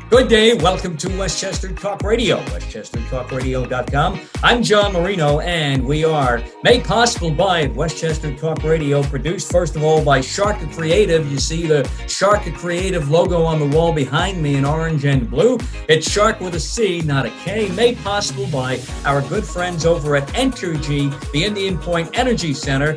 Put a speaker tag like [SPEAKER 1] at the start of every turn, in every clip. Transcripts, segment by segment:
[SPEAKER 1] Good day. Welcome to Westchester Talk Radio, westchestertalkradio.com. I'm John Marino, and we are made possible by Westchester Talk Radio, produced first of all by Sharc Creative. You see the Sharc Creative logo on the wall behind me in orange and blue. It's Sharc with a C, not a K, made possible by our good friends over at Entergy, the Indian Point Energy Center.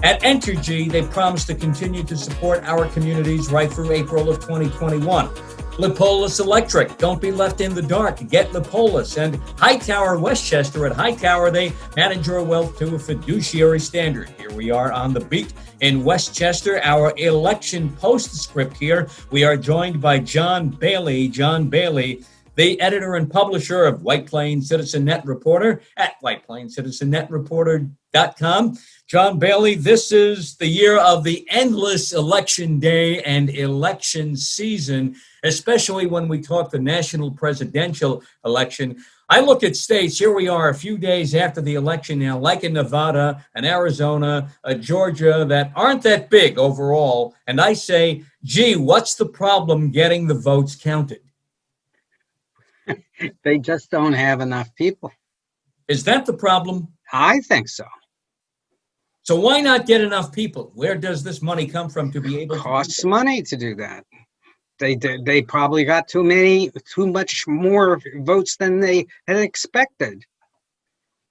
[SPEAKER 1] At Entergy, they promise to continue to support our communities right through April of 2021. Lipolis Electric, don't be left in the dark. Get Lipolis. And Hightower Westchester. At Hightower, they manage your wealth to a fiduciary standard. Here we are on the beat in Westchester, our election postscript here. We are joined by John Bailey. John Bailey, the editor and publisher of White Plains CitizenNet Reporter at whiteplainscitizennetreporter.com. John Bailey, this is the year of the endless election day and election season, especially when we talk the national presidential election. I look at states, here we are a few days after the election now, like in Nevada and Arizona, Georgia, that aren't that big overall. And I say, gee, what's the problem getting the votes counted?
[SPEAKER 2] They just don't have enough people.
[SPEAKER 1] Is that the problem?
[SPEAKER 2] I think so.
[SPEAKER 1] So why not get enough people? Where does this money come from to be able to?
[SPEAKER 2] Costs money to do that. They probably got too much more votes than they had expected.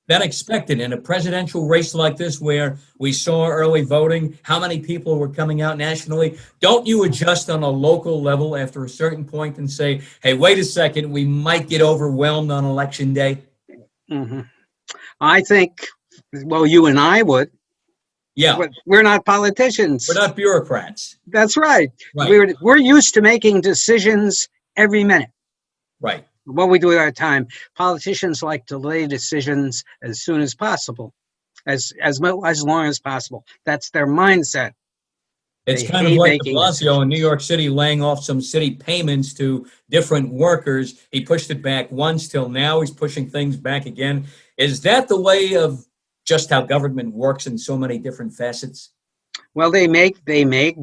[SPEAKER 1] Than expected in a presidential race like this, where we saw early voting, how many people were coming out nationally? Don't you adjust on a local level after a certain point and say, hey, wait a second, we might get overwhelmed on election day?
[SPEAKER 2] Mm-hmm. I think, well, you and I would.
[SPEAKER 1] Yeah.
[SPEAKER 2] We're not politicians.
[SPEAKER 1] We're not bureaucrats.
[SPEAKER 2] That's right. We're used to making decisions every minute.
[SPEAKER 1] Right.
[SPEAKER 2] What we do with our time. Politicians like to delay decisions as soon as possible, as long as possible. That's their mindset.
[SPEAKER 1] It's kind of like de Blasio in New York City laying off some city payments to different workers. He pushed it back once till now. He's pushing things back again. Is that the way of just how government works in so many different facets?
[SPEAKER 2] Well, they make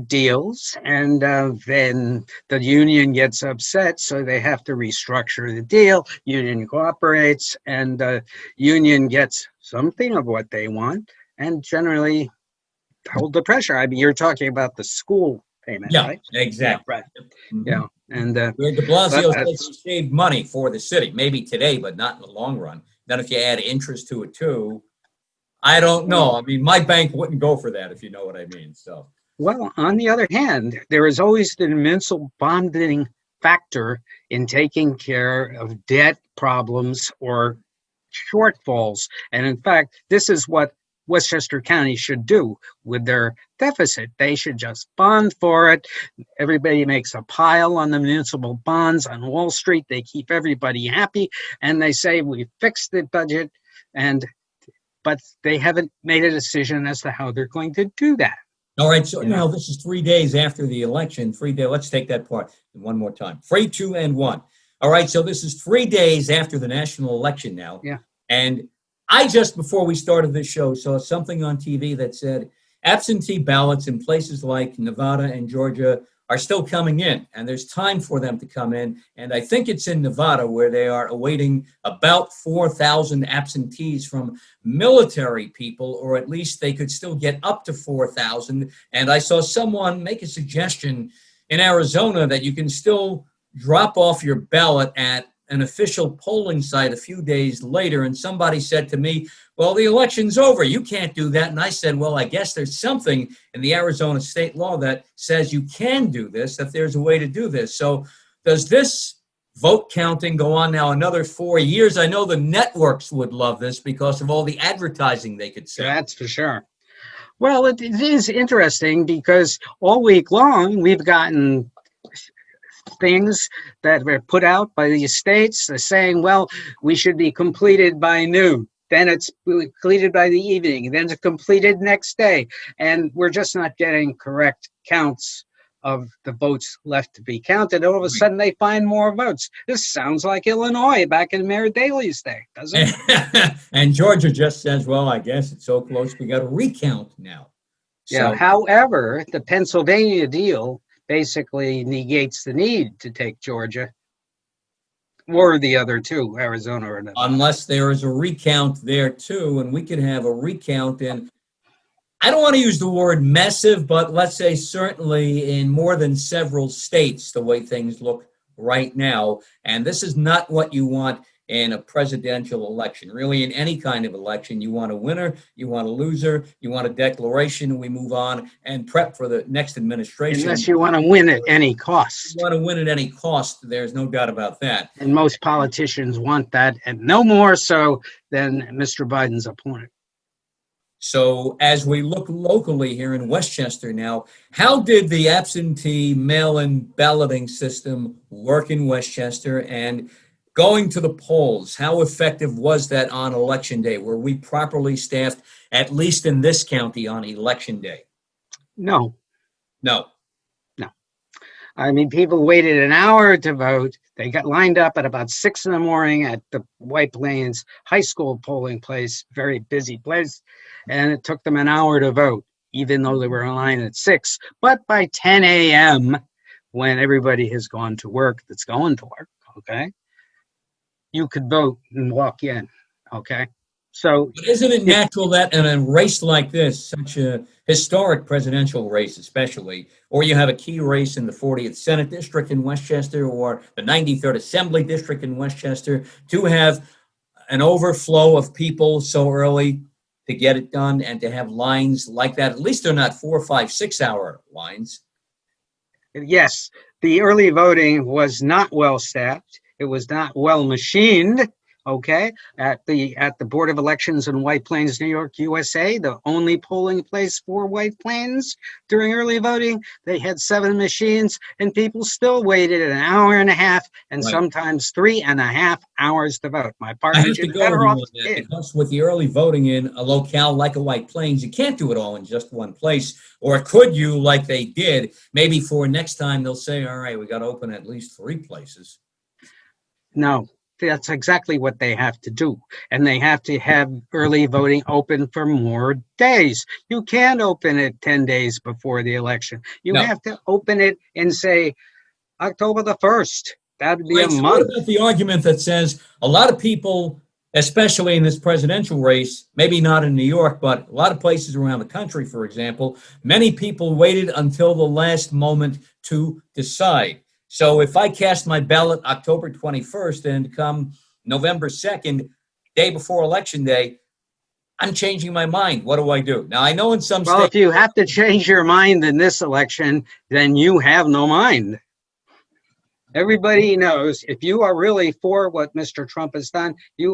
[SPEAKER 2] deals, and then the union gets upset, so they have to restructure the deal. Union cooperates, and the union gets something of what they want, and generally hold the pressure. I mean, you're talking about the school payment, right?
[SPEAKER 1] Exactly.
[SPEAKER 2] Yeah, right.
[SPEAKER 1] Mm-hmm.
[SPEAKER 2] Yeah, and
[SPEAKER 1] where de Blasio says he saved money for the city, maybe today, but not in the long run. Then if you add interest to it too, I don't know. I mean, my bank wouldn't go for that, if you know what I mean. So,
[SPEAKER 2] well, on the other hand, there is always the municipal bonding factor in taking care of debt problems or shortfalls. And in fact, this is what Westchester County should do with their deficit. They should just bond for it. Everybody makes a pile on the municipal bonds on Wall Street. They keep everybody happy, and they say, we fixed the budget, but they haven't made a decision as to how they're going to do that.
[SPEAKER 1] All right, so now this is 3 days after the election. 3 days. Let's take that part one more time. 3, 2, and 1. All right, so this is 3 days after the national election now.
[SPEAKER 2] Yeah.
[SPEAKER 1] And I just, before we started this show, saw something on TV that said absentee ballots in places like Nevada and Georgia are still coming in, and there's time for them to come in. And I think it's in Nevada where they are awaiting about 4,000 absentees from military people, or at least they could still get up to 4,000. And I saw someone make a suggestion in Arizona that you can still drop off your ballot at an official polling site a few days later. And somebody said to me, well, the election's over. You can't do that. And I said, well, I guess there's something in the Arizona state law that says you can do this, that there's a way to do this. So does this vote counting go on now another 4 years? I know the networks would love this because of all the advertising they could say.
[SPEAKER 2] That's for sure. Well, it is interesting because all week long we've gotten things that were put out by the states saying, well, we should be completed by noon. Then it's completed by the evening. Then it's completed next day. And we're just not getting correct counts of the votes left to be counted. All of a sudden, they find more votes. This sounds like Illinois back in Mayor Daley's day, doesn't it?
[SPEAKER 1] And Georgia just says, well, I guess it's so close, we got to recount now.
[SPEAKER 2] Yeah. However, the Pennsylvania deal basically negates the need to take Georgia Or the other two, Arizona or Nevada.
[SPEAKER 1] Unless there is a recount there too, and we could have a recount in, I don't want to use the word massive, but let's say certainly in more than several states, the way things look right now. And this is not what you want in a presidential election. Really, in any kind of election, you want a winner, you want a loser, you want a declaration, we move on and prep for the next administration.
[SPEAKER 2] Unless you want to win at any cost.
[SPEAKER 1] You want to win at any cost, there's no doubt about that.
[SPEAKER 2] And most politicians want that, and no more so than Mr. Biden's opponent.
[SPEAKER 1] So as we look locally here in Westchester now, how did the absentee mail-in balloting system work in Westchester? And going to the polls, how effective was that on Election Day? Were we properly staffed, at least in this county, on Election Day?
[SPEAKER 2] No.
[SPEAKER 1] No.
[SPEAKER 2] I mean, people waited an hour to vote. They got lined up at about 6 in the morning at the White Plains High School polling place, very busy place, and it took them an hour to vote, even though they were in line at 6. But by 10 a.m., when everybody has gone to work that's going to work, okay, you could vote and walk in, okay? So
[SPEAKER 1] but isn't it natural that in a race like this, such a historic presidential race especially, or you have a key race in the 40th Senate District in Westchester or the 93rd Assembly District in Westchester, to have an overflow of people so early to get it done and to have lines like that? At least they're not 4, 5, 6 hour lines.
[SPEAKER 2] yes, the early voting was not well staffed. It was not well machined. Okay, at the Board of Elections in White Plains, New York, USA, the only polling place for White Plains during early voting, they had 7 machines, and people still waited an hour and a half and sometimes 3.5 hours to vote. My partner did better off
[SPEAKER 1] because with the early voting in a locale like a White Plains, you can't do it all in just one place. Or could you, like they did? Maybe for next time they'll say, all right, we got to open at least 3 places.
[SPEAKER 2] No. That's exactly what they have to do. And they have to have early voting open for more days. You can't open it 10 days before the election. You have to open it in, say, October the 1st. That would be a month.
[SPEAKER 1] What about the argument that says a lot of people, especially in this presidential race, maybe not in New York, but a lot of places around the country, for example, many people waited until the last moment to decide. So if I cast my ballot October 21st and come November 2nd, day before Election Day, I'm changing my mind. What do I do? Now, I know in some states...
[SPEAKER 2] Well, if you have to change your mind in this election, then you have no mind. Everybody knows if you are really for what Mr. Trump has done, you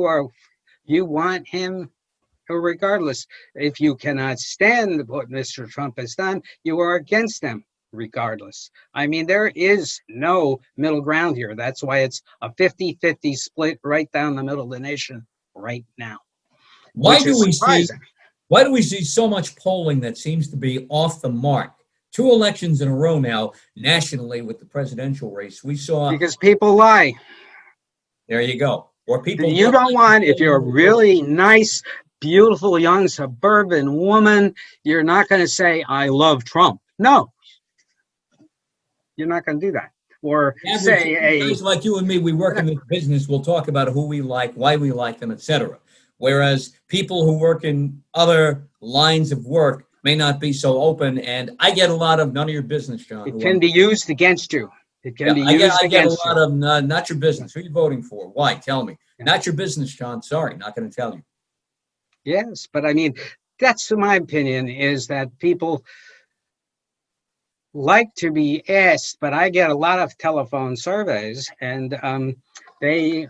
[SPEAKER 2] want him regardless. If you cannot stand what Mr. Trump has done, you are against him. Regardless. I mean, there is no middle ground here. That's why it's a 50-50 split right down the middle of the nation right now.
[SPEAKER 1] Why do we see so much polling that seems to be off the mark? 2 elections in a row now, nationally with the presidential race. We saw...
[SPEAKER 2] Because people lie.
[SPEAKER 1] There you go. Or people...
[SPEAKER 2] You don't want, if you're a really nice, beautiful, young suburban woman, you're not going to say, I love Trump. No. You're not going to do that. Or say
[SPEAKER 1] guys like you and me, we work in this business. We'll talk about who we like, why we like them, etc. Whereas people who work in other lines of work may not be so open. And I get a lot of none of your business, John.
[SPEAKER 2] It can be used against you. It can be used against you. I get a lot of
[SPEAKER 1] not your business. Who are you voting for? Why? Tell me. Yeah. Not your business, John. Sorry, not going to tell you.
[SPEAKER 2] Yes, but I mean, that's my opinion, is that people like to be asked, but I get a lot of telephone surveys, and the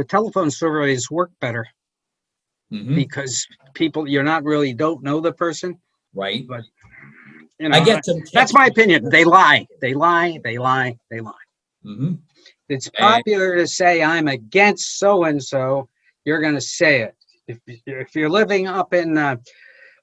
[SPEAKER 2] telephone surveys work better because people, don't know the person,
[SPEAKER 1] right?
[SPEAKER 2] But I get that's my opinion. They lie. Mm-hmm. It's popular to say I'm against so and so. You're going to say it. If you're living up in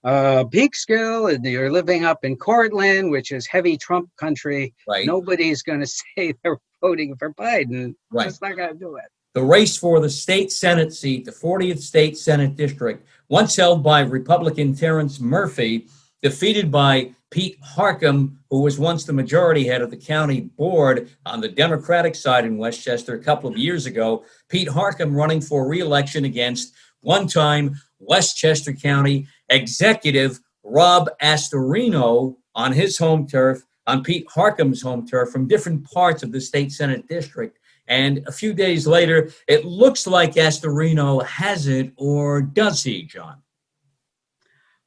[SPEAKER 2] Peekskill and you're living up in Cortland, which is heavy Trump country, nobody's going to say they're voting for Biden. Right. That's not going to do it.
[SPEAKER 1] The race for the state Senate seat, the 40th state Senate district, once held by Republican Terrence Murphy, defeated by Pete Harcum, who was once the majority head of the county board on the Democratic side in Westchester a couple of years ago. Pete Harcum running for re-election against one-time Westchester County executive Rob Astorino on his home turf, on Pete Harcum's home turf, from different parts of the state Senate district. And a few days later, it looks like Astorino has it, or does he, John?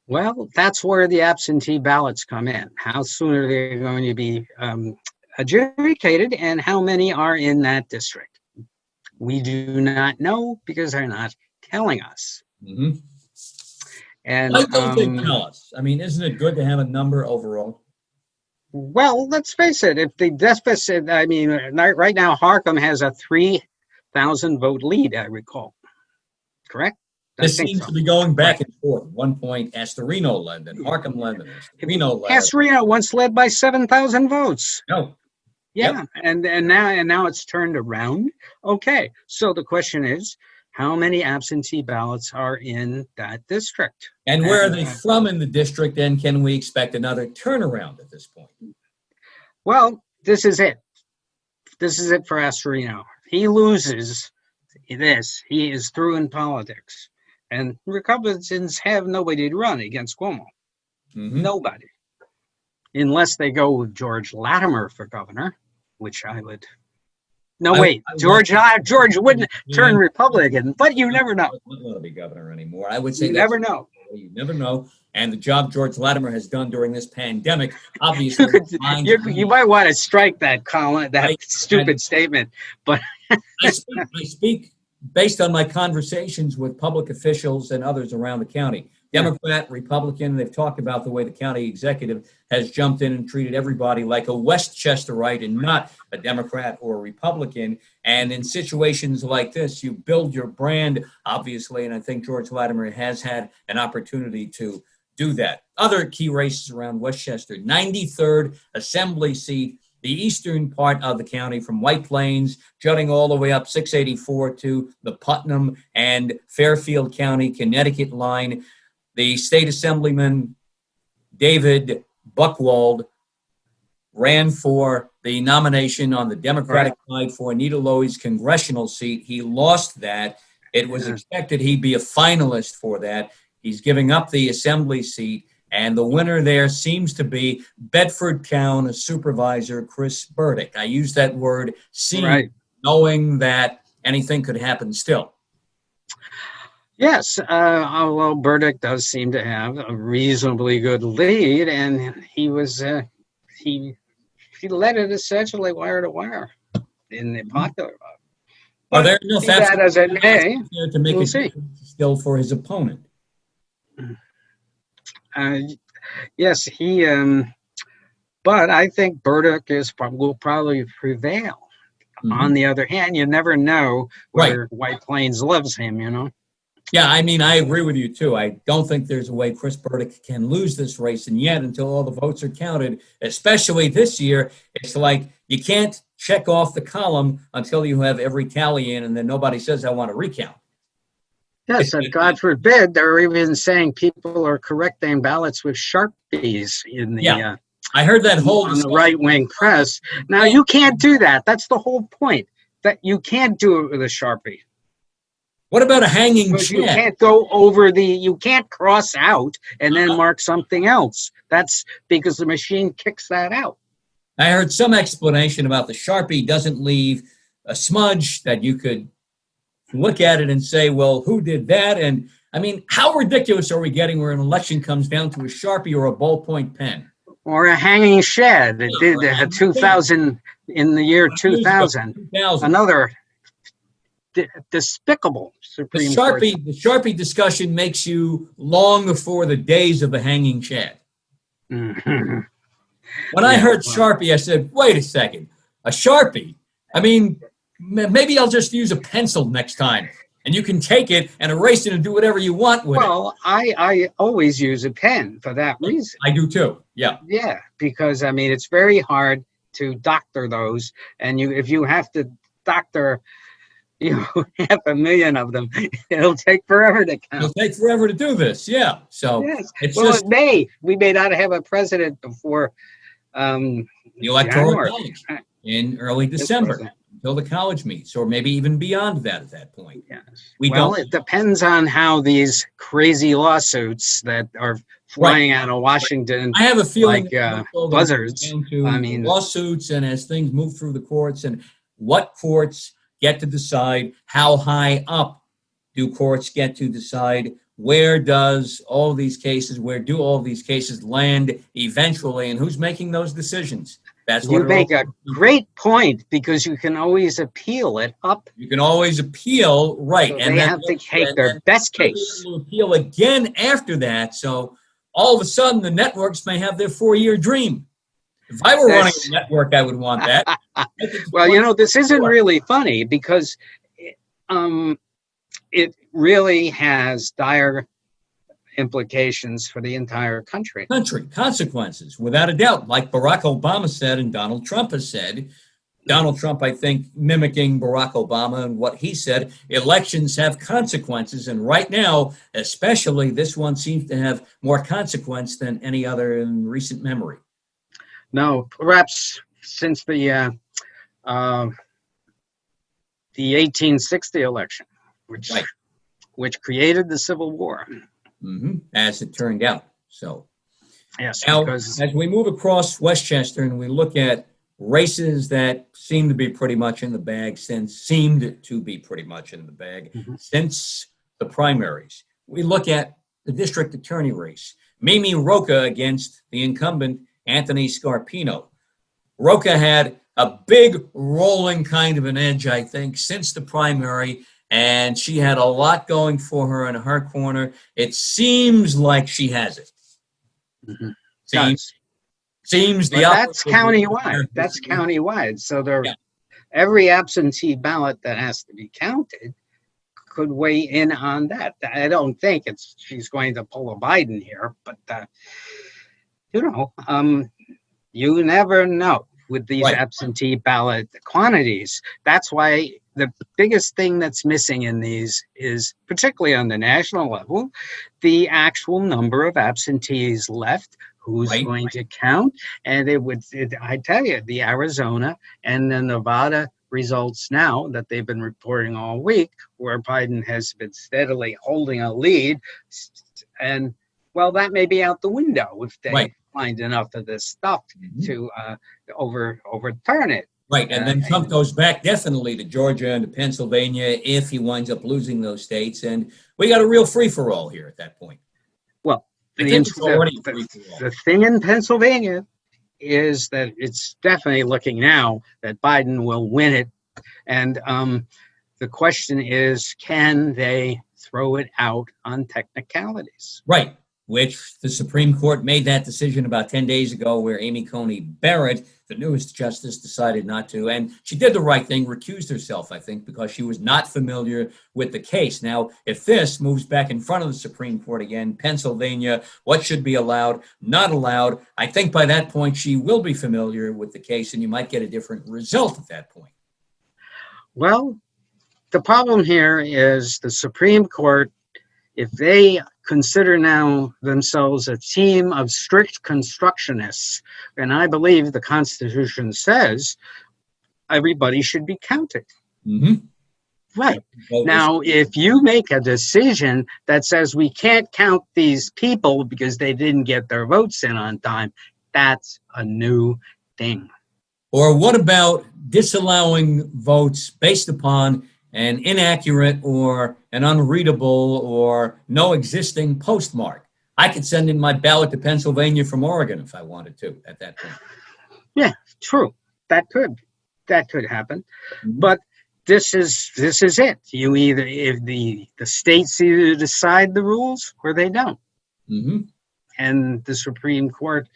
[SPEAKER 2] Well, that's where the absentee ballots come in. How soon are they going to be adjudicated, and how many are in that district? We do not know because they're not telling us.
[SPEAKER 1] Mm-hmm.
[SPEAKER 2] And
[SPEAKER 1] why don't they tell us? I mean, isn't it good to have a number overall?
[SPEAKER 2] Well, let's face it. If the deficit, I mean, right now, Harcum has a 3,000 vote lead, I recall. Correct?
[SPEAKER 1] This seems to be going back and forth. At one point, Astorino led, and Harcum led, and Astorino led.
[SPEAKER 2] Astorino once led by 7,000 votes.
[SPEAKER 1] No.
[SPEAKER 2] Yeah, yep. and now it's turned around. Okay, so the question is, how many absentee ballots are in that district?
[SPEAKER 1] And where are they from in the district, and can we expect another turnaround at this point?
[SPEAKER 2] Well, this is it. This is it for Astorino. He loses this. He is through in politics. And Republicans have nobody to run against Cuomo. Mm-hmm. Nobody. Unless they go with George Latimer for governor, which I would... George wouldn't turn Republican, but you never know.
[SPEAKER 1] He wouldn't want to be governor anymore. I would say
[SPEAKER 2] you never know.
[SPEAKER 1] You never know. And the job George Latimer has done during this pandemic, obviously,
[SPEAKER 2] you might want to strike that column, that stupid statement. But
[SPEAKER 1] I speak based on my conversations with public officials and others around the county. Democrat, Republican, they've talked about the way the county executive has jumped in and treated everybody like a Westchesterite and not a Democrat or a Republican. And in situations like this, you build your brand, obviously, and I think George Latimer has had an opportunity to do that. Other key races around Westchester, 93rd Assembly seat, the eastern part of the county from White Plains, jutting all the way up 684 to the Putnam and Fairfield County, Connecticut line. The state assemblyman, David Buchwald, ran for the nomination on the Democratic side for Anita Lowy's congressional seat. He lost that. It was expected he'd be a finalist for that. He's giving up the assembly seat, and the winner there seems to be Bedford Town Supervisor Chris Burdick. I use that word "seem," knowing that anything could happen still.
[SPEAKER 2] Yes, although Burdick does seem to have a reasonably good lead, and he was he led it essentially wire to wire in the popular vote.
[SPEAKER 1] Are there enough
[SPEAKER 2] that as it may,
[SPEAKER 1] to make it still for his opponent?
[SPEAKER 2] Yes, he. But I think Burdick will probably prevail. Mm-hmm. On the other hand, you never know whether White Plains loves him. You know.
[SPEAKER 1] Yeah, I mean, I agree with you, too. I don't think there's a way Chris Burdick can lose this race. And yet, until all the votes are counted, especially this year, it's like you can't check off the column until you have every tally in, and then nobody says, I want to recount.
[SPEAKER 2] Yes, and God forbid, they're even saying people are correcting ballots with Sharpies in the
[SPEAKER 1] I heard that whole
[SPEAKER 2] on the right-wing press. Now, you can't do that. That's the whole point, that you can't do it with a Sharpie.
[SPEAKER 1] What about a hanging shed?
[SPEAKER 2] You can't go over you can't cross out and then mark something else. That's because the machine kicks that out.
[SPEAKER 1] I heard some explanation about the Sharpie doesn't leave a smudge that you could look at it and say, well, who did that? And I mean, how ridiculous are we getting where an election comes down to a Sharpie or a ballpoint pen?
[SPEAKER 2] Or a hanging shed. It did 2000 in the year 2000. Another despicable Supreme Court.
[SPEAKER 1] The Sharpie discussion makes you long for the days of the hanging shed. Mm-hmm. When I heard Sharpie, I said, wait a second, a Sharpie? I mean, maybe I'll just use a pencil next time, and you can take it and erase it and do whatever you want with it.
[SPEAKER 2] Well, I always use a pen for that reason.
[SPEAKER 1] I do too, yeah.
[SPEAKER 2] Yeah, because, I mean, it's very hard to doctor those, and if you have to doctor 500,000 of them. It'll take forever to count.
[SPEAKER 1] It'll take forever to do this. Yeah. So
[SPEAKER 2] Yes.
[SPEAKER 1] it's
[SPEAKER 2] Well,
[SPEAKER 1] just
[SPEAKER 2] it may. We may not have a president before
[SPEAKER 1] the Electoral
[SPEAKER 2] January.
[SPEAKER 1] College in early
[SPEAKER 2] This
[SPEAKER 1] December
[SPEAKER 2] president.
[SPEAKER 1] until the college meets, or maybe even beyond that at that point.
[SPEAKER 2] Yes.
[SPEAKER 1] We
[SPEAKER 2] Well,
[SPEAKER 1] don't.
[SPEAKER 2] it depends on how these crazy lawsuits that are flying out of Washington,
[SPEAKER 1] I have a feeling
[SPEAKER 2] like
[SPEAKER 1] that all the
[SPEAKER 2] buzzards.
[SPEAKER 1] down to
[SPEAKER 2] I mean,
[SPEAKER 1] lawsuits, and as things move through the courts, and what courts get to decide, how high up do courts get to decide, where do all these cases land eventually, and who's making those decisions? That's what
[SPEAKER 2] you make a great point, because you can always appeal it up.
[SPEAKER 1] You can always appeal, right?
[SPEAKER 2] So
[SPEAKER 1] and
[SPEAKER 2] they
[SPEAKER 1] then
[SPEAKER 2] have to take their best case.
[SPEAKER 1] To appeal again after that. So all of a sudden, the networks may have their 4-year dream. If I were running a network, I would want that.
[SPEAKER 2] Well, this isn't really funny, because it really has dire implications for the entire country.
[SPEAKER 1] Consequences, without a doubt, like Barack Obama said and Donald Trump has said. Donald Trump, I think, mimicking Barack Obama and what he said, elections have consequences. And right now, especially, this one seems to have more consequence than any other in recent memory.
[SPEAKER 2] No, perhaps since the 1860 election, which created the Civil War.
[SPEAKER 1] As it turned out. So,
[SPEAKER 2] yes.
[SPEAKER 1] Now, as we move across Westchester and we look at races that seem to be pretty much in the bag since the primaries, we look at the district attorney race. Mimi Rocha against the incumbent Anthony Scarpino. Rocha had a big rolling kind of an edge, I think, since the primary. And she had a lot going for her in her corner. It seems like she has it. Seems the
[SPEAKER 2] that's countywide. That's countywide. So every absentee ballot that has to be counted could weigh in on that. I don't think she's going to pull a Biden here, but you never know with these absentee ballot quantities. That's why the biggest thing that's missing in these is, particularly on the national level, the actual number of absentees left, who's going to count. And I tell you, the Arizona and the Nevada results now that they've been reporting all week, where Biden has been steadily holding a lead. And, well, that may be out the window if they find enough of this stuff to overturn it.
[SPEAKER 1] Right, and then Trump goes back definitely to Georgia and to Pennsylvania if he winds up losing those states. And we got a real free-for-all here at that point.
[SPEAKER 2] Well, the thing in Pennsylvania is that it's definitely looking now that Biden will win it. And the question is, can they throw it out on technicalities?
[SPEAKER 1] Right, which the Supreme Court made that decision about 10 days ago, where Amy Coney Barrett, the newest justice, decided not to. And she did the right thing, recused herself, I think, because she was not familiar with the case. Now, if this moves back in front of the Supreme Court again, Pennsylvania, what should be allowed, not allowed, I think by that point she will be familiar with the case, and you might get a different result at that point.
[SPEAKER 2] Well, the problem here is the Supreme Court, if they consider now themselves a team of strict constructionists, and I believe the Constitution says everybody should be counted. Right. Now, if you make a decision that says we can't count these people because they didn't get their votes in on time, that's a new thing.
[SPEAKER 1] Or what about disallowing votes based upon an inaccurate or an unreadable or no existing postmark? I could send in my ballot to Pennsylvania from Oregon if I wanted to at that point.
[SPEAKER 2] Yeah, true. That could happen. But this is it. You either, if the states either decide the rules or they don't. And the Supreme Court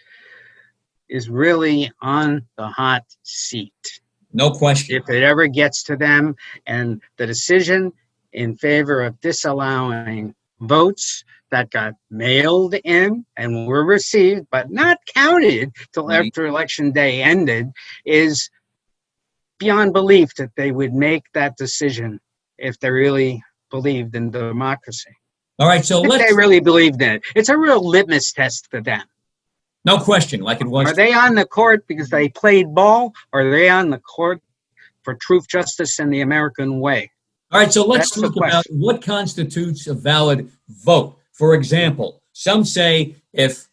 [SPEAKER 2] is really on the hot seat.
[SPEAKER 1] No question.
[SPEAKER 2] If it ever gets to them, and the decision in favor of disallowing votes that got mailed in and were received but not counted till after Election Day ended is beyond belief that they would make that decision if they really believed in democracy.
[SPEAKER 1] All right, so
[SPEAKER 2] If they really believed in it. It's a real litmus test for them.
[SPEAKER 1] no question, like it was.
[SPEAKER 2] Are they on the court because they played ball, or are they on the court for truth, justice, and the American way?
[SPEAKER 1] All right, so let's
[SPEAKER 2] That's the
[SPEAKER 1] talk about
[SPEAKER 2] question.
[SPEAKER 1] what constitutes a valid vote. For example, some say if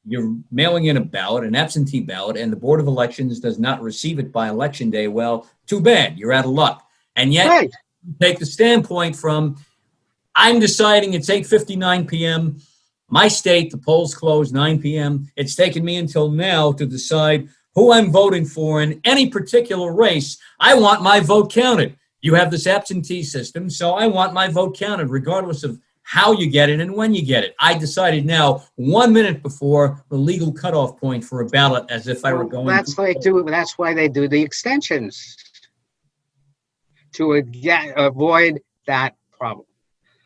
[SPEAKER 1] you're mailing in a ballot, an absentee ballot, and the Board of Elections does not receive it by Election Day, well, too bad, you're out of luck. And yet,
[SPEAKER 2] Right.
[SPEAKER 1] you take the standpoint from, I'm deciding it's 8:59 p.m., my state, the polls close 9 p.m. It's taken me until now to decide who I'm voting for in any particular race. I want my vote counted. You have this absentee system, so I want my vote counted regardless of how you get it and when you get it. I decided now 1 minute before the legal cutoff point for a ballot as if I were going
[SPEAKER 2] That's why they do the extensions, to avoid that problem.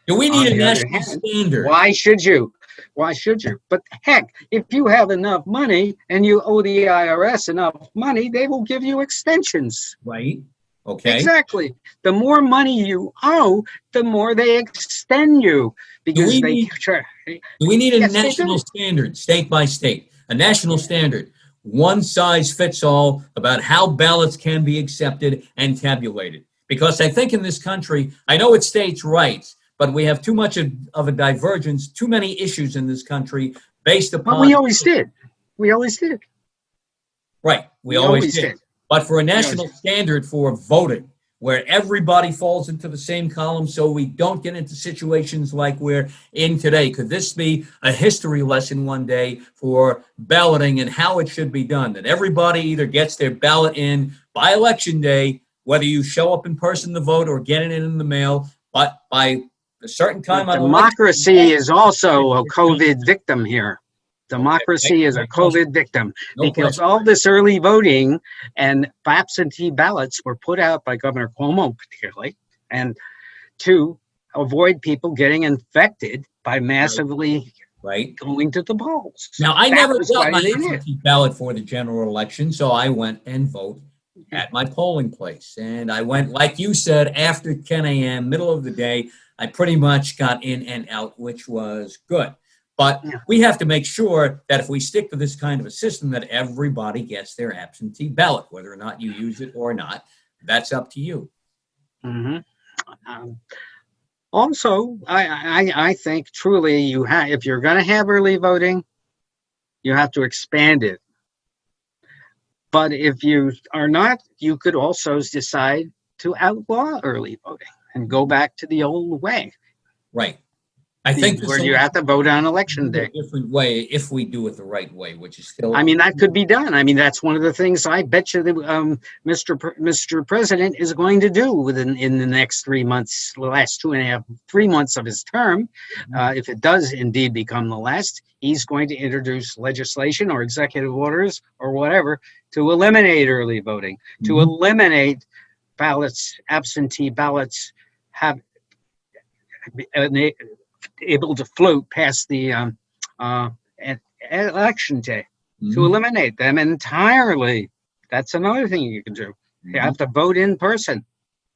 [SPEAKER 1] Do we need a
[SPEAKER 2] On the other
[SPEAKER 1] national
[SPEAKER 2] hand,
[SPEAKER 1] standard?
[SPEAKER 2] Why should you? Why should you? But heck, if you have enough money and you owe the IRS enough money, they will give you extensions.
[SPEAKER 1] Right. Okay.
[SPEAKER 2] Exactly. The more money you owe, the more they extend you, because
[SPEAKER 1] Do we need a
[SPEAKER 2] Yes, they
[SPEAKER 1] national
[SPEAKER 2] do.
[SPEAKER 1] standard, state by state, a national standard, one size fits all about how ballots can be accepted and tabulated? Because I think in this country, I know it's states' rights, but we have too much of a divergence, too many issues in this country based upon.
[SPEAKER 2] But we always did. We always did.
[SPEAKER 1] Right. We always did. But for a national
[SPEAKER 2] Yes.
[SPEAKER 1] standard for voting, where everybody falls into the same column so we don't get into situations like we're in today, could this be a history lesson one day for balloting and how it should be done? That everybody either gets their ballot in by Election Day, whether you show up in person to vote or get it in the mail, but by a certain time on
[SPEAKER 2] Democracy is also a COVID victim here. Democracy is a COVID victim, because all this early voting and absentee ballots were put out by Governor Cuomo, particularly, and to avoid people getting infected by massively going to the polls.
[SPEAKER 1] Now, I never got my absentee ballot for the general election, so I went and voted at my polling place. And I went, like you said, after 10 a.m., middle of the day. I pretty much got in and out, which was good. But we have to make sure that if we stick to this kind of a system, that everybody gets their absentee ballot, whether or not you use it or not. That's up to you.
[SPEAKER 2] Mm-hmm. Also, I think truly if you're going to have early voting, you have to expand it. But if you are not, you could also decide to outlaw early voting and go back to the old way.
[SPEAKER 1] Right. I think
[SPEAKER 2] where you have to vote on Election Day.
[SPEAKER 1] A different way if we do it the right way, which is still.
[SPEAKER 2] I mean, that could be done. I mean, that's one of the things I bet you that Mr. President is going to do in the next 3 months, the last 3 months of his term. If it does indeed become the last, he's going to introduce legislation or executive orders or whatever to eliminate early voting, to eliminate ballots, absentee ballots, able to float past the Election Day, to eliminate them entirely. That's another thing you can do. You have to vote in person.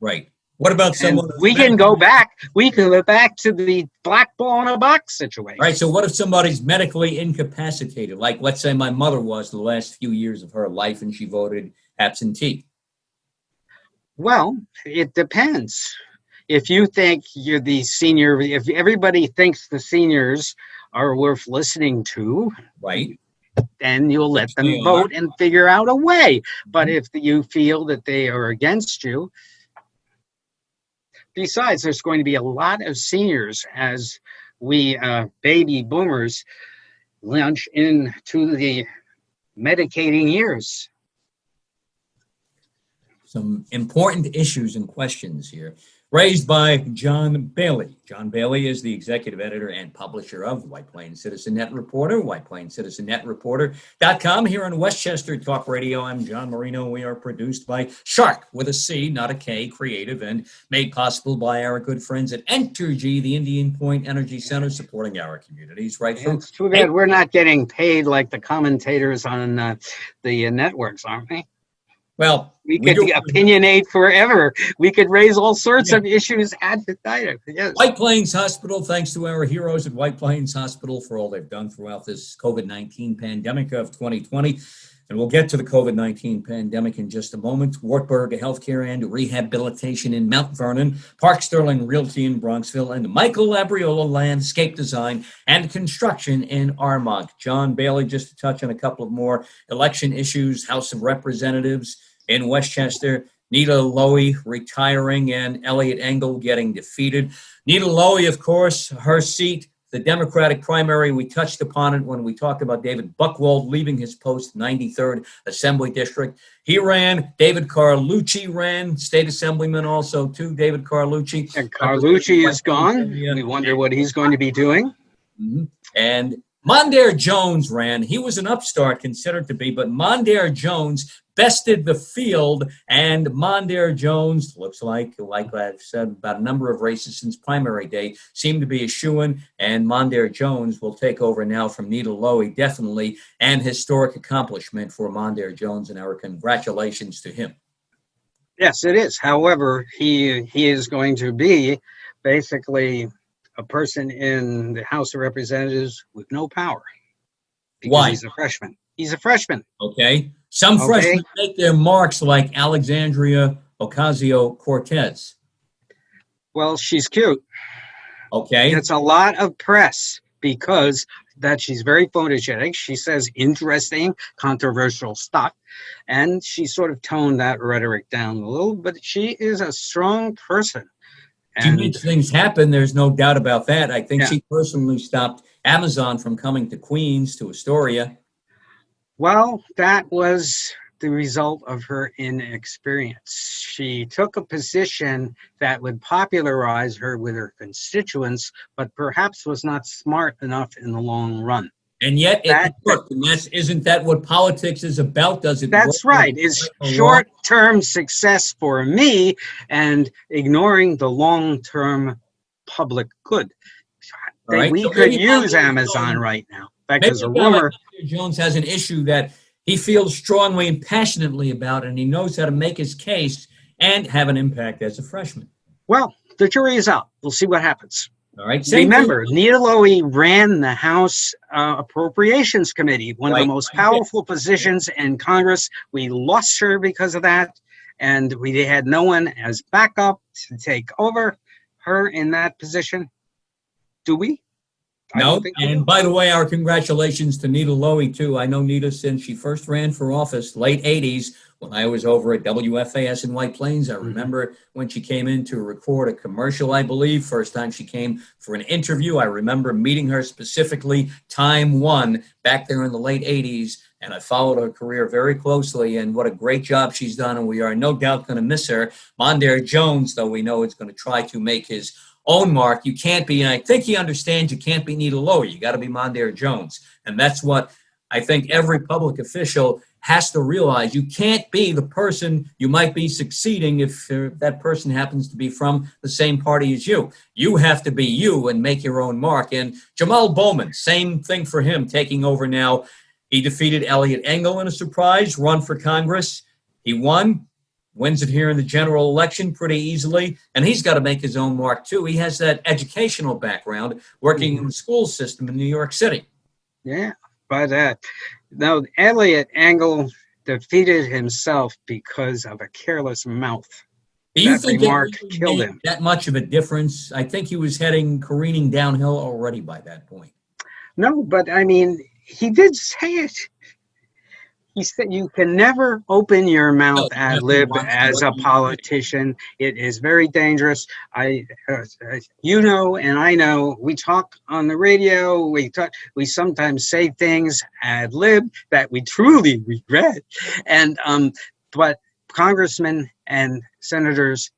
[SPEAKER 1] Right. What about someone?
[SPEAKER 2] We can go back to the black ball in a box situation.
[SPEAKER 1] Right. So what if somebody's medically incapacitated? Like, let's say my mother was the last few years of her life and she voted absentee.
[SPEAKER 2] Well, it depends. If you think you're the senior, if everybody thinks the seniors are worth listening to,
[SPEAKER 1] right,
[SPEAKER 2] then you'll let them vote and figure out a way. But if you feel that they are against you, besides, there's going to be a lot of seniors as we baby boomers launch into the medicating years.
[SPEAKER 1] Some important issues and questions here raised by John Bailey. John Bailey is the executive editor and publisher of White Plains CitizenNet Reporter, WhitePlainsCitizenNetReporter.com. Here on Westchester Talk Radio, I'm John Marino. We are produced by Sharc, with a C, not a K, Creative, and made possible by our good friends at Entergy, the Indian Point Energy Center, supporting our communities. Right through.
[SPEAKER 2] It's too bad we're not getting paid like the commentators on the networks, aren't we?
[SPEAKER 1] Well,
[SPEAKER 2] we could opinionate forever. We could raise all sorts of issues ad infinitum. Yes.
[SPEAKER 1] White Plains Hospital, thanks to our heroes at White Plains Hospital for all they've done throughout this COVID-19 pandemic of 2020. And we'll get to the COVID-19 pandemic in just a moment. Wartburg Healthcare and Rehabilitation in Mount Vernon, Park Sterling Realty in Bronxville, and Michael Labriola Landscape Design and Construction in Armonk. John Bailey, just to touch on a couple of more election issues, House of Representatives in Westchester, Nita Lowy retiring and Elliot Engel getting defeated. Nita Lowy, of course, her seat, the Democratic primary, we touched upon it when we talked about David Buchwald leaving his post, 93rd Assembly District. He ran. David Carlucci ran, state assemblyman also, too. David Carlucci.
[SPEAKER 2] And Carlucci is gone. We wonder what he's going to be doing.
[SPEAKER 1] Mm-hmm. And Mondaire Jones ran. He was an upstart considered to be, but Mondaire Jones bested the field, and Mondaire Jones looks like I've said about a number of races since primary day, seem to be a shoo-in, and Mondaire Jones will take over now from Nita Lowy, definitely an historic accomplishment for Mondaire Jones, and our congratulations to him.
[SPEAKER 2] Yes, it is. However, he is going to be basically a person in the House of Representatives with no power.
[SPEAKER 1] Why?
[SPEAKER 2] He's a freshman. He's a freshman.
[SPEAKER 1] Okay. Some freshmen make their marks like Alexandria Ocasio-Cortez.
[SPEAKER 2] Well, she's cute.
[SPEAKER 1] Okay.
[SPEAKER 2] Gets a lot of press because that she's very photogenic. She says interesting, controversial stuff. And she sort of toned that rhetoric down a little, but she is a strong person.
[SPEAKER 1] She makes things happen. There's no doubt about that. I think she personally stopped Amazon from coming to Queens, to Astoria.
[SPEAKER 2] Well, that was the result of her inexperience. She took a position that would popularize her with her constituents, but perhaps was not smart enough in the long run.
[SPEAKER 1] And yet it worked. And isn't that what politics is about? Does it
[SPEAKER 2] That's
[SPEAKER 1] work?
[SPEAKER 2] right. It's short-term success for me and ignoring the long-term public good. We could use Amazon right now. In fact, there's a rumor.
[SPEAKER 1] Jones has an issue that he feels strongly and passionately about, and he knows how to make his case and have an impact as a freshman.
[SPEAKER 2] Well, the jury is out. We'll see what happens.
[SPEAKER 1] All right.
[SPEAKER 2] Remember, Nita Lowy ran the House Appropriations Committee, one of the most powerful positions in Congress. We lost her because of that, and we had no one as backup to take over her in that position. Do we?
[SPEAKER 1] No, and by the way, our congratulations to Nita Lowy, too. I know Nita since she first ran for office, late 80s, when I was over at WFAS in White Plains. I remember when she came in to record a commercial, I believe, first time she came for an interview. I remember meeting her specifically, time one, back there in the late 80s, and I followed her career very closely, and what a great job she's done, and we are no doubt going to miss her. Mondaire Jones, though, we know is going to try to make his own mark. You can't be, and I think he understands you can't be Nita Lowy. You got to be Mondaire Jones. And that's what I think every public official has to realize. You can't be the person you might be succeeding if that person happens to be from the same party as you. You have to be you and make your own mark. And Jamal Bowman, same thing for him, taking over now. He defeated Elliot Engel in a surprise run for Congress. He wins it here in the general election pretty easily, and he's got to make his own mark, too. He has that educational background working in the school system in New York City.
[SPEAKER 2] Yeah, but no, Elliot Engel defeated himself because of a careless mouth.
[SPEAKER 1] Do you think
[SPEAKER 2] remark killed him?
[SPEAKER 1] That much of a difference? I think he was careening downhill already by that point.
[SPEAKER 2] No, but I mean, he did say it. He said you can never open your mouth ad lib as a politician. It is very dangerous. You know, and I know, we talk on the radio. We sometimes say things ad lib that we truly regret. And but congressmen and senators,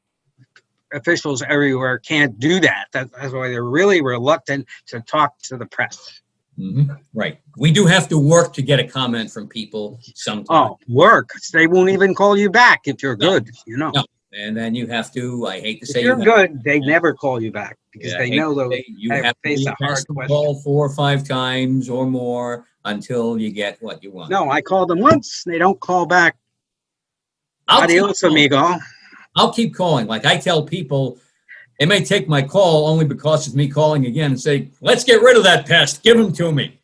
[SPEAKER 2] officials everywhere can't do that. That's why they're really reluctant to talk to the press.
[SPEAKER 1] Mm-hmm. Right. We do have to work to get a comment from people sometimes.
[SPEAKER 2] Oh, work. They won't even call you back if you're good, you know. No.
[SPEAKER 1] And then you have to, I hate to say,
[SPEAKER 2] if you're good, they never call you back because they know
[SPEAKER 1] you have to face a hard question. Call 4 or 5 times or more until you get what you want.
[SPEAKER 2] No, I call them once. They don't call back. Adios, amigo.
[SPEAKER 1] I'll keep calling. Like I tell people, they may take my call only because of me calling again and say, let's get rid of that pest. Give him to me.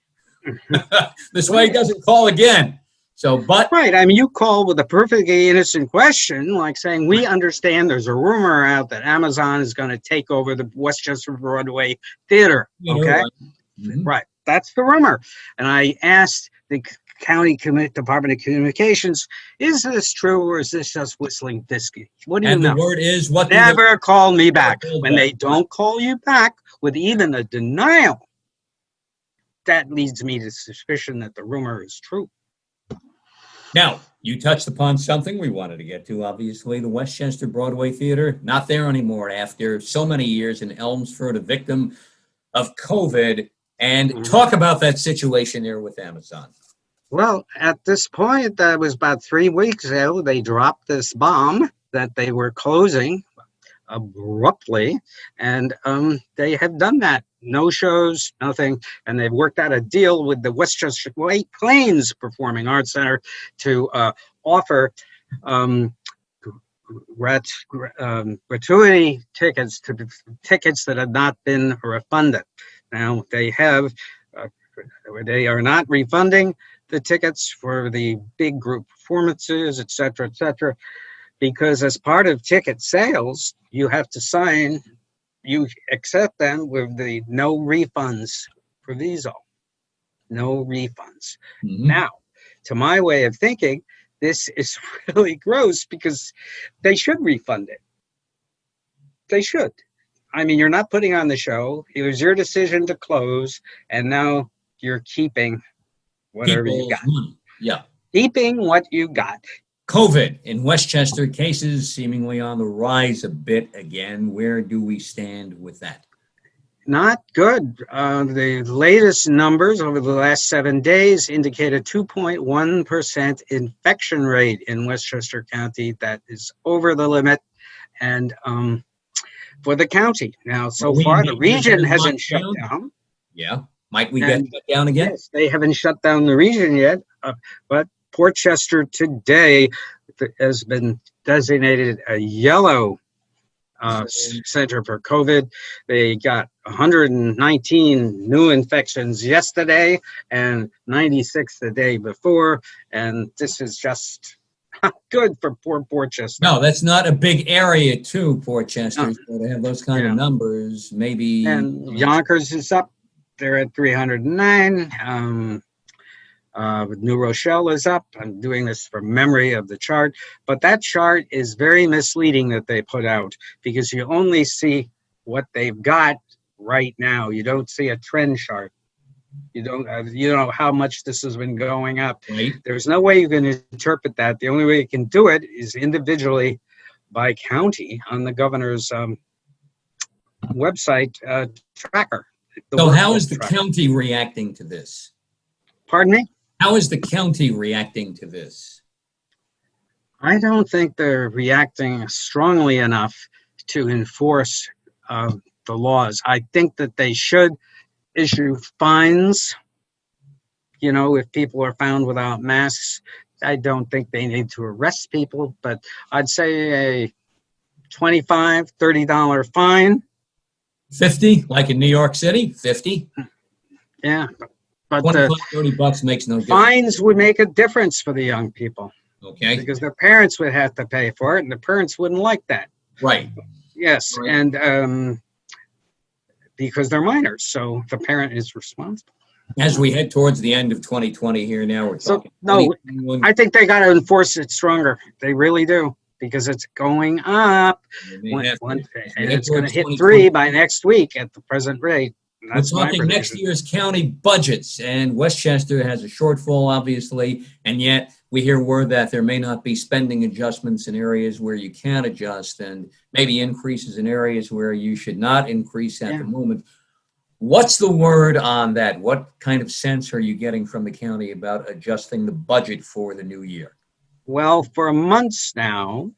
[SPEAKER 1] This way he doesn't call again. So, but.
[SPEAKER 2] Right. I mean, you call with a perfectly innocent question, like saying, we understand there's a rumor out that Amazon is going to take over the Westchester Broadway Theatre. Okay.
[SPEAKER 1] Mm-hmm.
[SPEAKER 2] Right. That's the rumor. And I asked the County Department of Communications, is this true or is this just whistling biscuit? What do you know?
[SPEAKER 1] And the word is what?
[SPEAKER 2] Never call me back. When they don't call you back with even a denial, that leads me to suspicion that the rumor is true.
[SPEAKER 1] Now, you touched upon something we wanted to get to, obviously, the Westchester Broadway Theatre, not there anymore after so many years in Elmsford, a victim of COVID. And talk about that situation there with Amazon.
[SPEAKER 2] Well, at this point, that was about 3 weeks ago, they dropped this bomb that they were closing abruptly, and they have done that. No shows, nothing, and they've worked out a deal with the Westchester Plains Performing Arts Center to offer gratuity tickets to tickets that have not been refunded. Now they are not refunding the tickets for the big group performances, et cetera, because as part of ticket sales, you have to sign. You accept them with the no refunds proviso. No refunds.
[SPEAKER 1] Mm-hmm.
[SPEAKER 2] Now, to my way of thinking, this is really gross because they should refund it. They should. I mean, you're not putting on the show. It was your decision to close, and now you're keeping whatever you got.
[SPEAKER 1] Yeah.
[SPEAKER 2] Keeping what you got.
[SPEAKER 1] COVID in Westchester, cases seemingly on the rise a bit again. Where do we stand with that?
[SPEAKER 2] Not good. The latest numbers over the last 7 days indicate a 2.1% infection rate in Westchester County. That is over the limit. And for the county. Now, so far, the region hasn't shut down.
[SPEAKER 1] Yeah. Might we get shut down again?
[SPEAKER 2] Yes, they haven't shut down the region yet, but Portchester today has been designated a yellow center for COVID. They got 119 new infections yesterday and 96 the day before, and this is just not good for poor Portchester.
[SPEAKER 1] No, that's not a big area too, Portchester. So to have those kind of numbers, maybe.
[SPEAKER 2] And Yonkers is up. They're at 309. New Rochelle is up. I'm doing this from memory of the chart, but that chart is very misleading that they put out because you only see what they've got right now. You don't see a trend chart. You don't know how much this has been going up.
[SPEAKER 1] Right.
[SPEAKER 2] There's no way you can interpret that. The only way you can do it is individually by county on the governor's website tracker.
[SPEAKER 1] So how is the county reacting to this?
[SPEAKER 2] Pardon me?
[SPEAKER 1] How is the county reacting to this?
[SPEAKER 2] I don't think they're reacting strongly enough to enforce the laws. I think that they should issue fines. You know, if people are found without masks, I don't think they need to arrest people, but I'd say a $25, $30 fine.
[SPEAKER 1] 50, like in New York City, 50.
[SPEAKER 2] Yeah, but
[SPEAKER 1] $20, $30 makes no difference.
[SPEAKER 2] Fines would make a difference for the young people.
[SPEAKER 1] Okay.
[SPEAKER 2] Because their parents would have to pay for it, and the parents wouldn't like that.
[SPEAKER 1] Right.
[SPEAKER 2] Yes, right. And because they're minors, so the parent is responsible.
[SPEAKER 1] As we head towards the end of 2020 here now, we're talking.
[SPEAKER 2] I think they got to enforce it stronger. They really do. Because it's going up. And it's going to hit 3 by next week at the present rate.
[SPEAKER 1] We're talking next year's county budgets, and Westchester has a shortfall, obviously, and yet we hear word that there may not be spending adjustments in areas where you can adjust, and maybe increases in areas where you should not increase at the moment. What's the word on that? What kind of sense are you getting from the county about adjusting the budget for the new year?
[SPEAKER 2] Well, for months now,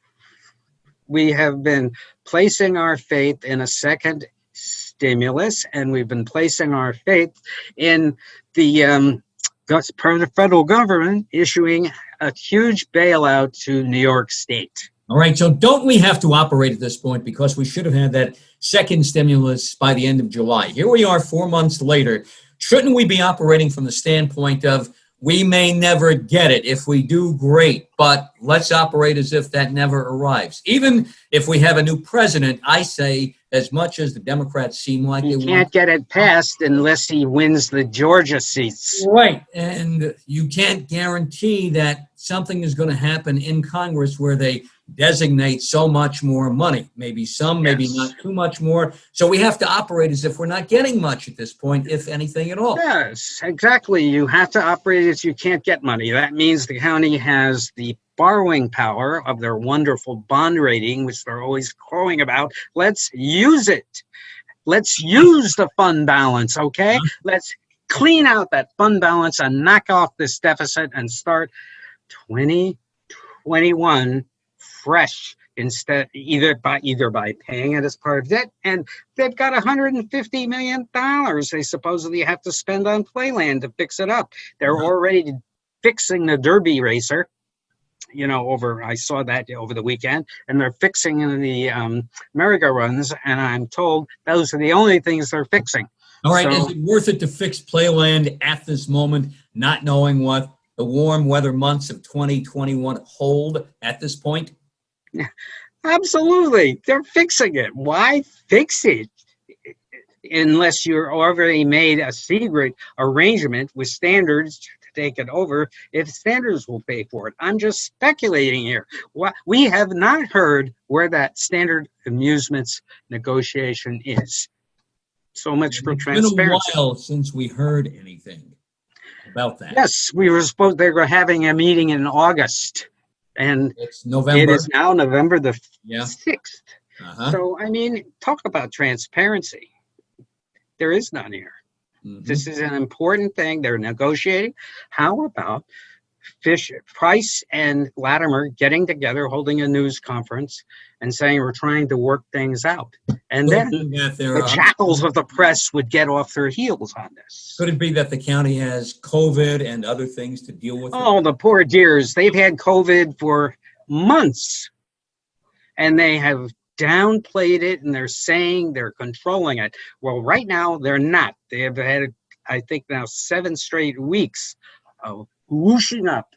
[SPEAKER 2] we have been placing our faith in a second stimulus, and we've been placing our faith in the Thus, per the federal government issuing a huge bailout to New York State.
[SPEAKER 1] All right, so don't we have to operate at this point because we should have had that second stimulus by the end of July? Here we are 4 months later. Shouldn't we be operating from the standpoint of we may never get it? If we do, great, but let's operate as if that never arrives. Even if we have a new president, I say, as much as the Democrats seem like
[SPEAKER 2] You
[SPEAKER 1] they
[SPEAKER 2] can't
[SPEAKER 1] want.
[SPEAKER 2] get it passed unless he wins the Georgia seats.
[SPEAKER 1] Right, and you can't guarantee that something is going to happen in Congress where they designate so much more money. Maybe some, maybe
[SPEAKER 2] Yes.
[SPEAKER 1] not too much more. So we have to operate as if we're not getting much at this point, if anything at all.
[SPEAKER 2] Yes, exactly. You have to operate as you can't get money. That means the county has the borrowing power of their wonderful bond rating, which they're always crowing about. Let's use it. Let's use the fund balance, okay? Let's clean out that fund balance and knock off this deficit and start 2021 fresh, instead either by paying it as part of debt. And they've got $150 million they supposedly have to spend on playland to fix it up. They're already fixing the Derby racer, I saw that over the weekend, and they're fixing the merry-go-rounds, and I'm told those are the only things they're fixing.
[SPEAKER 1] All right,
[SPEAKER 2] So-
[SPEAKER 1] is it worth it to fix playland at this moment, not knowing what the warm weather months of 2021 hold at this point?
[SPEAKER 2] Absolutely. They're fixing it. Why fix it unless you're already made a secret arrangement with Standards to take it over if Standards will pay for it? I'm just speculating here. We have not heard where that Standard Amusements negotiation is. So much for transparency.
[SPEAKER 1] It's been a while since we heard anything about that.
[SPEAKER 2] Yes, they were having a meeting in August. And
[SPEAKER 1] It's November.
[SPEAKER 2] it is now November the 6th.
[SPEAKER 1] Uh-huh.
[SPEAKER 2] So, talk about transparency. There is none here.
[SPEAKER 1] Mhm.
[SPEAKER 2] This is an important thing. They're negotiating. How about Price and Latimer getting together, holding a news conference, and saying we're trying to work things out? And then the jackals of the press would get off their heels on this.
[SPEAKER 1] Could it be that the county has COVID and other things to deal with?
[SPEAKER 2] Oh, the poor dears. They've had COVID for months, and they have downplayed it, and they're saying they're controlling it. Well, right now, they're not. They have had, I think, now 7 straight weeks of whooshing up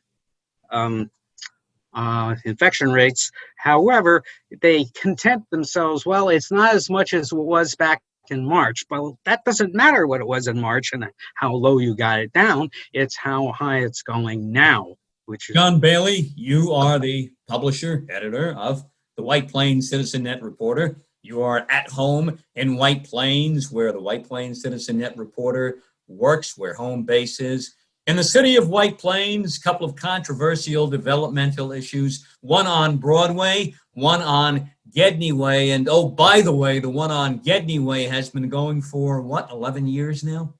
[SPEAKER 2] infection rates. However, they content themselves, well, it's not as much as it was back in March. Well, that doesn't matter what it was in March and how low you got it down. It's how high it's going now, which is...
[SPEAKER 1] John Bailey, you are the publisher, editor of the White Plains CitizenNet Reporter. You are at home in White Plains, where the White Plains CitizenNet Reporter works, where home base is. In the city of White Plains, a couple of controversial developmental issues, one on Broadway, one on Gedney Way. And oh, by the way, the one on Gedney Way has been going for, 11 years now?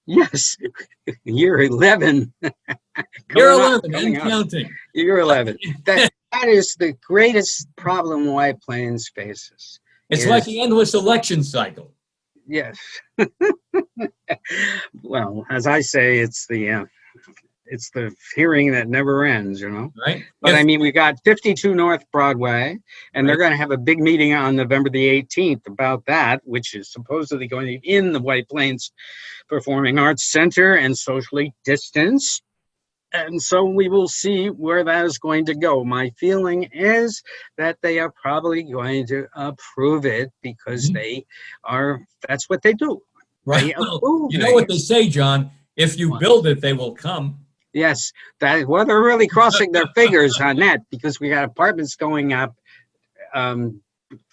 [SPEAKER 2] Yes, year 11.
[SPEAKER 1] Year 11, and counting.
[SPEAKER 2] Year 11. That is the greatest problem White Plains faces.
[SPEAKER 1] It's like the endless election cycle.
[SPEAKER 2] Yes. Well, as I say, it's the hearing that never ends,
[SPEAKER 1] Right.
[SPEAKER 2] But we got 52 North Broadway, and they're going to have a big meeting on November the 18th about that, which is supposedly going to be in the White Plains Performing Arts Center and socially distanced. And so we will see where that is going to go. My feeling is that they are probably going to approve it because that's what they do.
[SPEAKER 1] Right. Well, you know what they say, John, if you build it, they will come.
[SPEAKER 2] Yes. They're really crossing their fingers on that because we got apartments going up.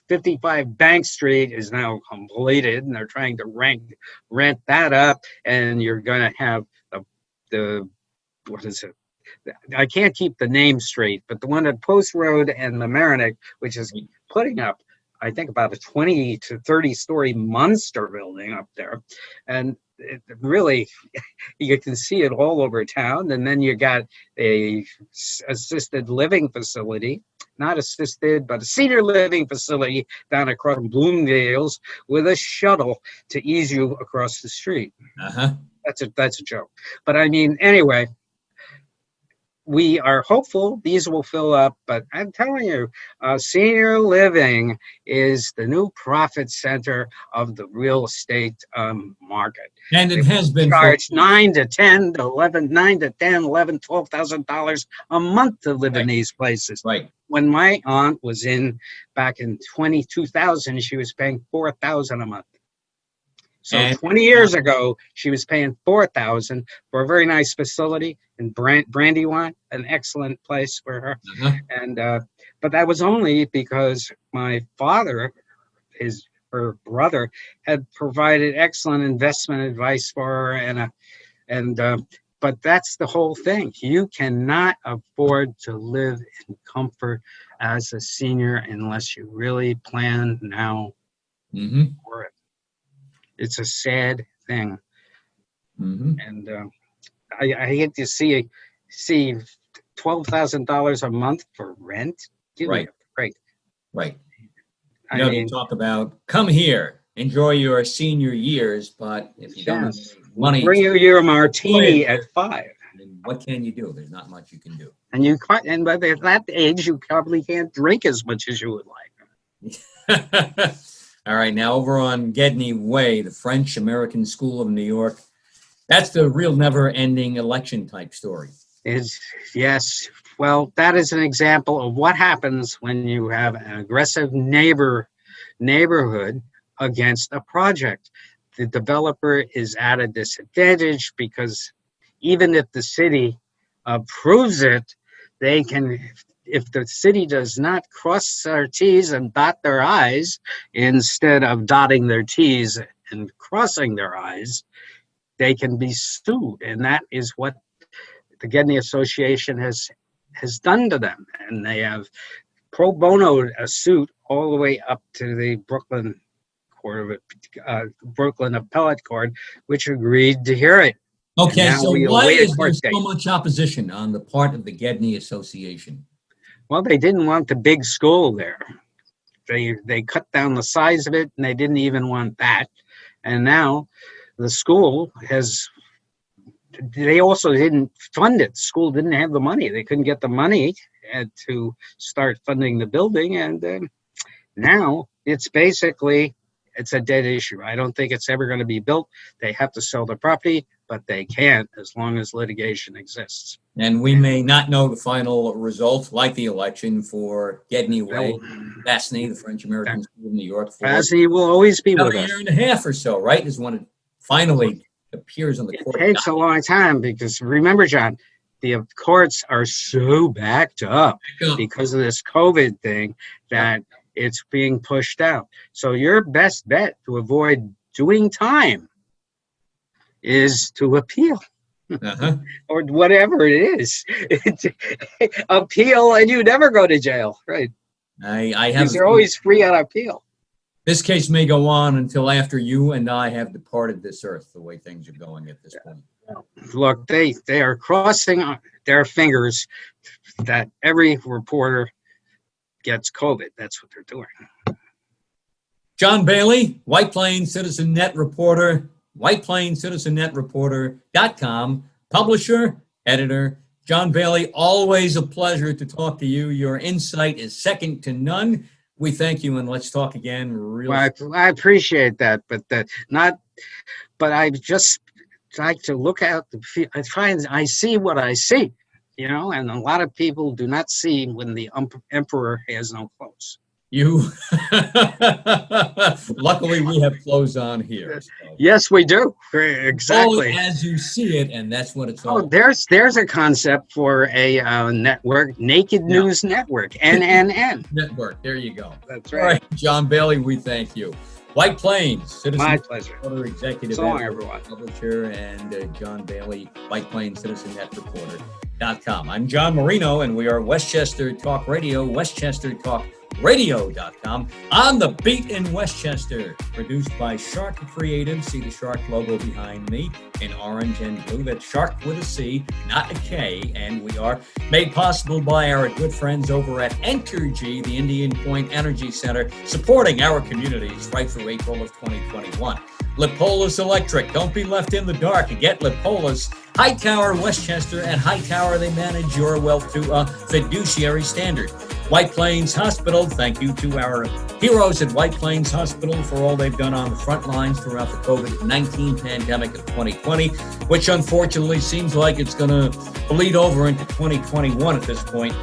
[SPEAKER 2] 55 Bank Street is now completed, and they're trying to rent that up. And you're going to have the what is it? I can't keep the name straight, but the one at Post Road and Mamaroneck, which is putting up, I think, about a 20 to 30 story monster building up there. And it really, you can see it all over town. And then you got a assisted living facility, not assisted, but a senior living facility down across Bloomdale's with a shuttle to ease you across the street.
[SPEAKER 1] Uh-huh.
[SPEAKER 2] That's a joke. But I mean, anyway, we are hopeful these will fill up, but I'm telling you, senior living is the new profit center of the real estate market.
[SPEAKER 1] And it has been
[SPEAKER 2] charge $12,000 a month to live in these places.
[SPEAKER 1] Right.
[SPEAKER 2] When my aunt was back in 2000, she was paying $4,000 a month. So 20 years ago, she was paying $4,000 for a very nice facility in Brandywine, an excellent place for her. And but that was only because my father, her brother, had provided excellent investment advice for her, but that's the whole thing. You cannot afford to live in comfort as a senior unless you really plan now for it. It's a sad thing, and I get to see $12,000 a month for rent. Give me a break.
[SPEAKER 1] Right. They talk about come here, enjoy your senior years, but if you don't have money,
[SPEAKER 2] bring you your martini at 5.
[SPEAKER 1] What can you do? There's not much you can do.
[SPEAKER 2] And by that age, you probably can't drink as much as you would like.
[SPEAKER 1] All right, now over on Gedney Way, the French-American School of New York. That's the real never-ending election type story.
[SPEAKER 2] Yes. Well, that is an example of what happens when you have an aggressive neighborhood against a project. The developer is at a disadvantage because even if the city approves it, they can. If the city does not cross their T's and dot their I's instead of dotting their T's and crossing their I's, they can be sued. And that is what the Gedney Association has done to them. And they have pro bonoed a suit all the way up to the Brooklyn Appellate Court, which agreed to hear it.
[SPEAKER 1] Okay, so why is there so much opposition on the part of the Gedney Association?
[SPEAKER 2] Well, they didn't want the big school there. They cut down the size of it, and they didn't even want that. And now the school they also didn't fund it. The school didn't have the money. They couldn't get the money to start funding the building. And now it's a dead issue. I don't think it's ever going to be built. They have to sell the property, but they can't as long as litigation exists.
[SPEAKER 1] And we may not know the final result, like the election for Gedney Way, Vassny, the French-American School of New York.
[SPEAKER 2] Vassny will always be with us.
[SPEAKER 1] A year and a half or so, right, is when it finally appears on the court.
[SPEAKER 2] It takes a long time because, remember, John, the courts are so backed up because of this COVID thing that it's being pushed out. So your best bet to avoid doing time is to appeal. Or whatever it is. Appeal and you never go to jail, right? You're always free on appeal.
[SPEAKER 1] This case may go on until after you and I have departed this earth, the way things are going at this point.
[SPEAKER 2] Look, they are crossing their fingers that every reporter gets COVID. That's what they're doing.
[SPEAKER 1] John Bailey, White Plains CitizenNet Reporter, WhitePlainsCitizenNetReporter.com, publisher, editor. John Bailey, always a pleasure to talk to you. Your insight is second to none. We thank you, and let's talk again.
[SPEAKER 2] I appreciate that, but I just like to look out. I see what I see, and a lot of people do not see when the emperor has no clothes.
[SPEAKER 1] Luckily, we have clothes on here. So.
[SPEAKER 2] Yes, we do. Exactly.
[SPEAKER 1] As you see it, and that's what it's all about.
[SPEAKER 2] There's a concept for a network, Naked News Network, NNN.
[SPEAKER 1] Network, there you go.
[SPEAKER 2] That's right.
[SPEAKER 1] All right, John Bailey, we thank you. White Plains,
[SPEAKER 2] My pleasure.
[SPEAKER 1] Executive
[SPEAKER 2] Editor, everyone.
[SPEAKER 1] Publisher, and John Bailey, White Plains CitizenNet Reporter.com. I'm John Marino, and we are Westchester Talk Radio, WestchesterTalkRadio.com, on the beat in Westchester. Produced by Sharc Creative. See the Sharc logo behind me in orange and blue. That's Sharc with a C, not a K. And we are made possible by our good friends over at Entergy, the Indian Point Energy Center, supporting our communities right through April of 2021. Lipolis Electric. Don't be left in the dark. Get Lipolis. Hightower, Westchester, and Hightower, they manage your wealth to a fiduciary standard. White Plains Hospital, thank you to our heroes at White Plains Hospital for all they've done on the front lines throughout the COVID-19 pandemic of 2020, which unfortunately seems like it's going to bleed over into 2021 at this point.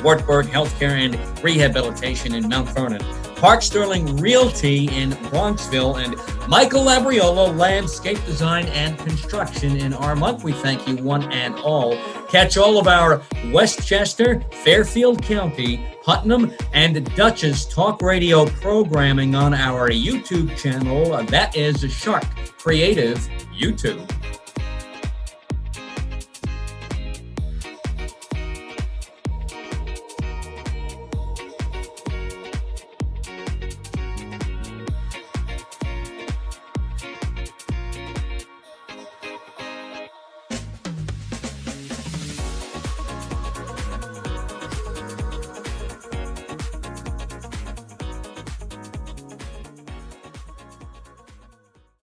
[SPEAKER 1] Wartburg Healthcare and Rehabilitation in Mount Vernon. Park Sterling Realty in Bronxville, and Michael Labriola Landscape Design and Construction in Armonk. We thank you one and all. Catch all of our Westchester, Fairfield County, Putnam, and Dutchess Talk Radio programming on our YouTube channel. That is Sharc Creative YouTube.